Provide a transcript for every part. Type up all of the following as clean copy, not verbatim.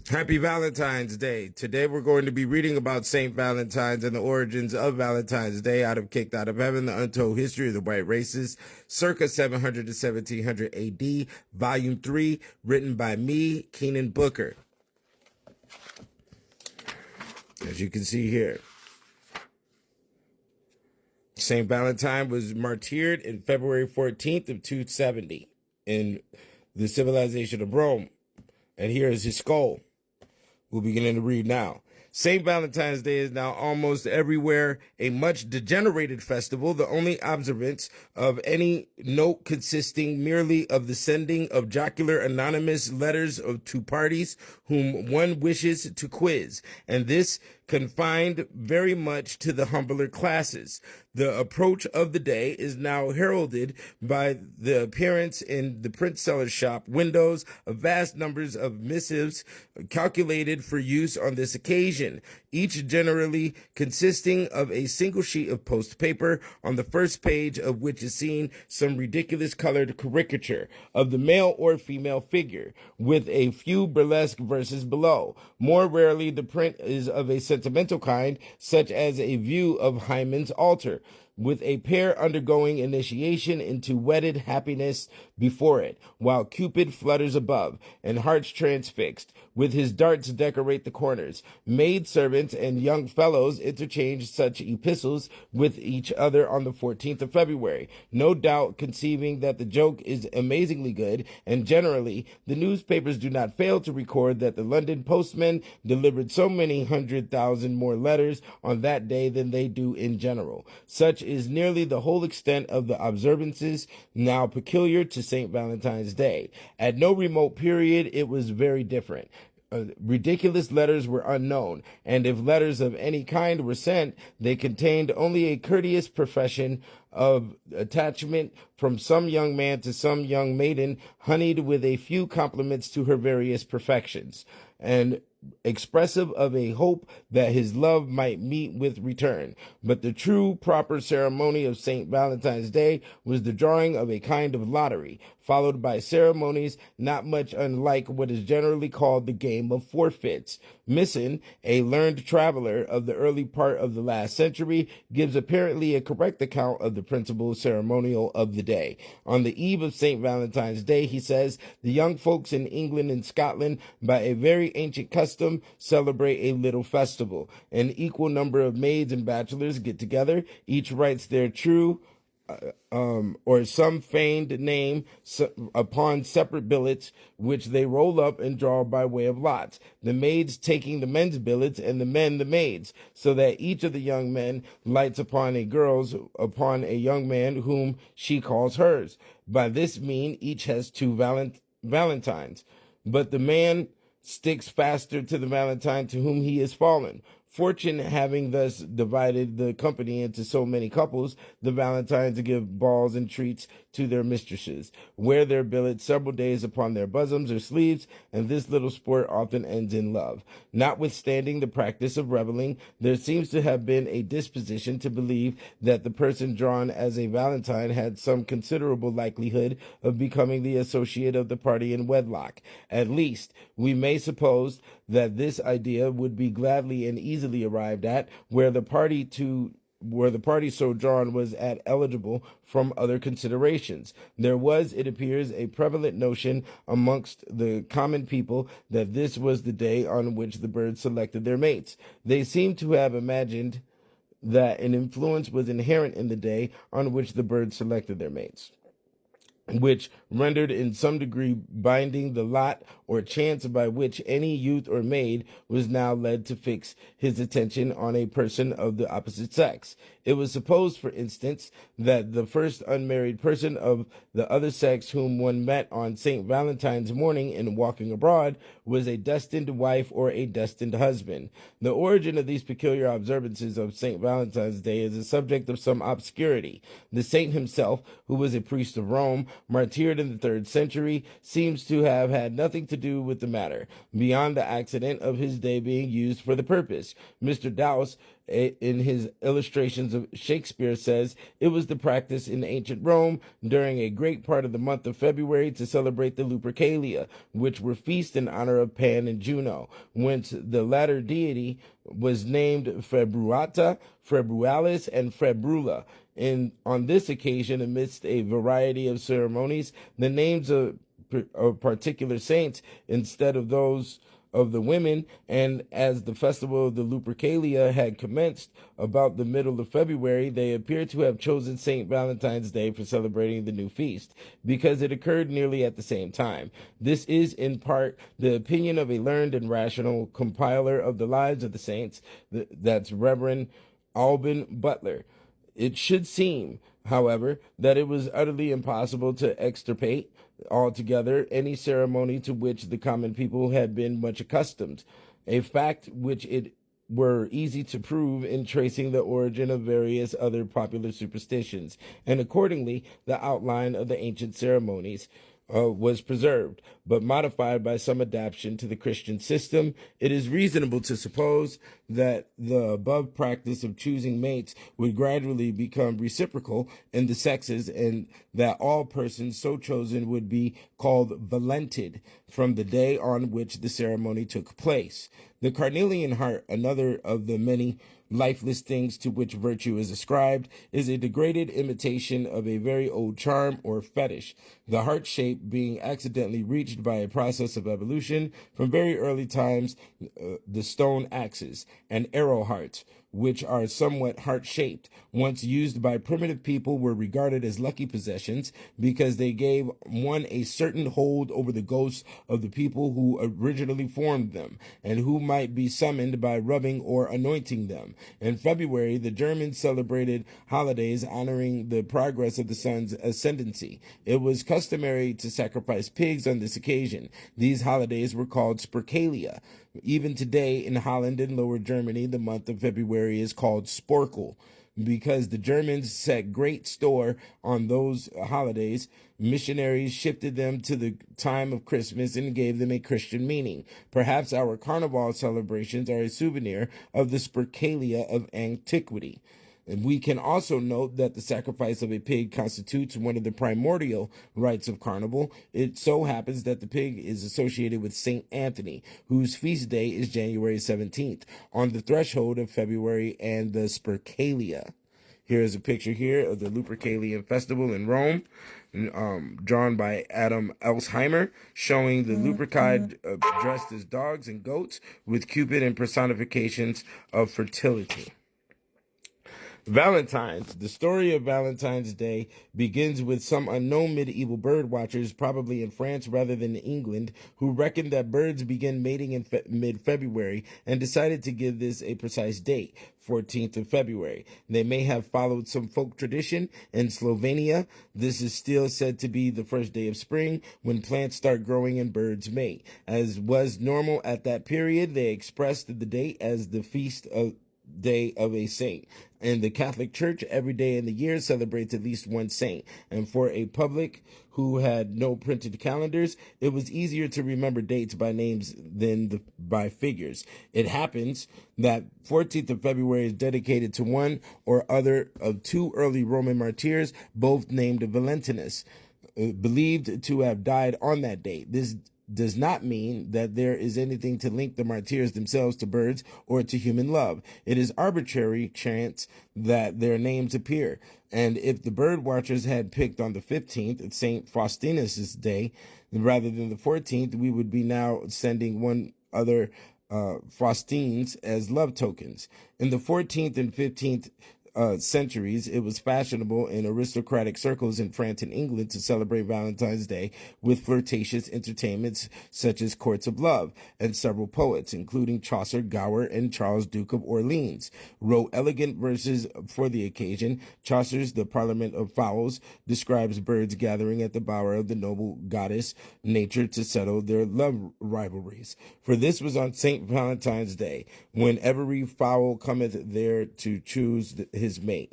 Happy Valentine's Day. Today we're going to be reading about St. Valentine's and the origins of Valentine's Day out of Kicked Out of Heaven, the Untold History of the White Races, circa 700 to 1700 AD, Volume 3, written by me, Keenan Booker. As you can see here, St. Valentine was martyred in February 14th of 270 in the civilization of Rome. And here is his skull. We'll begin to read now. St. Valentine's Day is now almost everywhere a much degenerated festival, the only observance of any note consisting merely of the sending of jocular anonymous letters to parties whom one wishes to quiz, and this confined very much to the humbler classes. The approach of the day is now heralded by the appearance in the print seller's shop windows of vast numbers of missives calculated for use on this occasion, each generally consisting of a single sheet of post paper, on the first page of which is seen some ridiculous colored caricature of the male or female figure, with a few burlesque verses below. More rarely, the print is of a sentimental kind, such as a view of Hymen's altar, with a pair undergoing initiation into wedded happiness before it, while Cupid flutters above, and hearts transfixed, with his darts decorate the corners. Maid servants and young fellows interchange such epistles with each other on the 14th of February, no doubt conceiving that the joke is amazingly good, and generally the newspapers do not fail to record that the London postmen delivered so many 100,000 more letters on that day than they do in general. Such is nearly the whole extent of the observances now peculiar to St. Valentine's Day. At no remote period it was very different. Ridiculous letters were unknown, and if letters of any kind were sent, they contained only a courteous profession of attachment from some young man to some young maiden, honeyed with a few compliments to her various perfections, and expressive of a hope that his love might meet with return. But the true proper ceremony of St. Valentine's Day was the drawing of a kind of lottery, followed by ceremonies not much unlike what is generally called the game of forfeits. Misson, a learned traveler of the early part of the last century, gives apparently a correct account of the principal ceremonial of the day. On the eve of St. Valentine's Day, he says, the young folks in England and Scotland, by a very ancient custom, celebrate a little festival. An equal number of maids and bachelors get together. Each writes their true or some feigned name upon separate billets, which they roll up and draw by way of lots, the maids taking the men's billets and the men the maids, so that each of the young men lights upon a young man whom she calls hers. By this mean each has two valentines, but the man sticks faster to the valentine to whom he is fallen. Fortune having thus divided the company into so many couples, the Valentines give balls and treats to their mistresses, wear their billets several days upon their bosoms or sleeves, and this little sport often ends in love. Notwithstanding the practice of reveling, there seems to have been a disposition to believe that the person drawn as a Valentine had some considerable likelihood of becoming the associate of the party in wedlock. At least, we may suppose that this idea would be gladly and easily arrived at where the party so drawn was at eligible from other considerations. There was, it appears, a prevalent notion amongst the common people that this was the day on which the birds selected their mates. They seem to have imagined that an influence was inherent in the day on which the birds selected their mates, which rendered in some degree binding the lot or chance by which any youth or maid was now led to fix his attention on a person of the opposite sex. It was supposed, for instance, that the first unmarried person of the other sex whom one met on St. Valentine's morning in walking abroad was a destined wife or a destined husband. The origin of these peculiar observances of St. Valentine's Day is a subject of some obscurity. The saint himself, who was a priest of Rome, martyred in the 3rd century, seems to have had nothing to do with the matter, beyond the accident of his day being used for the purpose. Mr. Dowse, in his illustrations of Shakespeare, says it was the practice in ancient Rome during a great part of the month of February to celebrate the Lupercalia, which were feasts in honor of Pan and Juno, whence the latter deity was named Februata, Februalis, and Februla. On this occasion, amidst a variety of ceremonies, the names of particular saints instead of those of the women, and as the festival of the Lupercalia had commenced about the middle of February, they appear to have chosen St. Valentine's Day for celebrating the new feast, because it occurred nearly at the same time. This is, in part, the opinion of a learned and rational compiler of the lives of the saints, that's Reverend Alban Butler. It should seem, however, that it was utterly impossible to extirpate altogether any ceremony to which the common people had been much accustomed, a fact which it were easy to prove in tracing the origin of various other popular superstitions, and accordingly the outline of the ancient ceremonies was preserved, but modified by some adaptation to the Christian system. It is reasonable to suppose that the above practice of choosing mates would gradually become reciprocal in the sexes, and that all persons so chosen would be called valented from the day on which the ceremony took place. The carnelian heart, another of the many lifeless things to which virtue is ascribed, is a degraded imitation of a very old charm or fetish, the heart shape being accidentally reached by a process of evolution from very early times. The stone axes and arrow hearts, which are somewhat heart-shaped, once used by primitive people, were regarded as lucky possessions because they gave one a certain hold over the ghosts of the people who originally formed them, and who might be summoned by rubbing or anointing them. In February, the Germans celebrated holidays honoring the progress of the sun's ascendancy. It was customary to sacrifice pigs on this occasion. These holidays were called Spercalia. Even today in Holland and Lower Germany, the month of February is called Sporkel. Because the Germans set great store on those holidays, missionaries shifted them to the time of Christmas and gave them a Christian meaning. Perhaps our carnival celebrations are a souvenir of the Spercalia of antiquity. And we can also note that the sacrifice of a pig constitutes one of the primordial rites of carnival. It so happens that the pig is associated with St. Anthony, whose feast day is January 17th, on the threshold of February and the Spercalia. Here is a picture here of the Lupercalian festival in Rome, drawn by Adam Elsheimer, showing the Luperci dressed as dogs and goats with Cupid and personifications of fertility. Valentines. The story of Valentine's Day begins with some unknown medieval bird watchers, probably in France rather than England, who reckoned that birds begin mating in mid-February and decided to give this a precise date, 14th of February. They may have followed some folk tradition. In Slovenia, this is still said to be the first day of spring, when plants start growing and birds mate. As was normal at that period, they expressed the date as the feast of day of a saint. In the Catholic Church, every day in the year celebrates at least one saint, and for a public who had no printed calendars, it was easier to remember dates by names than by figures. It happens that 14th of February is dedicated to one or other of two early Roman martyrs, both named Valentinus, believed to have died on that date. This does not mean that there is anything to link the martyrs themselves to birds or to human love. It is arbitrary chance that their names appear. And if the bird watchers had picked on the 15th, St. Faustinus' day, rather than the 14th, we would be now sending one other Faustines as love tokens. In the 14th and 15th centuries, it was fashionable in aristocratic circles in France and England to celebrate Valentine's Day with flirtatious entertainments such as courts of love, and several poets, including Chaucer, Gower, and Charles, Duke of Orleans, wrote elegant verses for the occasion. Chaucer's The Parliament of Fowls describes birds gathering at the bower of the noble goddess Nature to settle their love rivalries. For this was on St. Valentine's Day, when every fowl cometh there to choose his mate.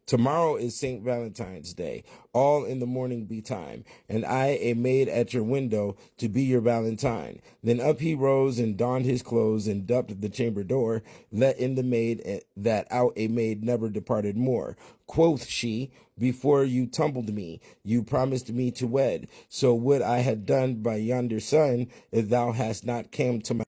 Tomorrow is St. Valentine's Day. All in the morning betime, and I a maid at your window to be your Valentine. Then up he rose and donned his clothes and dupped the chamber door, let in the maid, that out a maid never departed more. Quoth she, before you tumbled me, you promised me to wed. So would I had done by yonder sun, if thou hast not come to my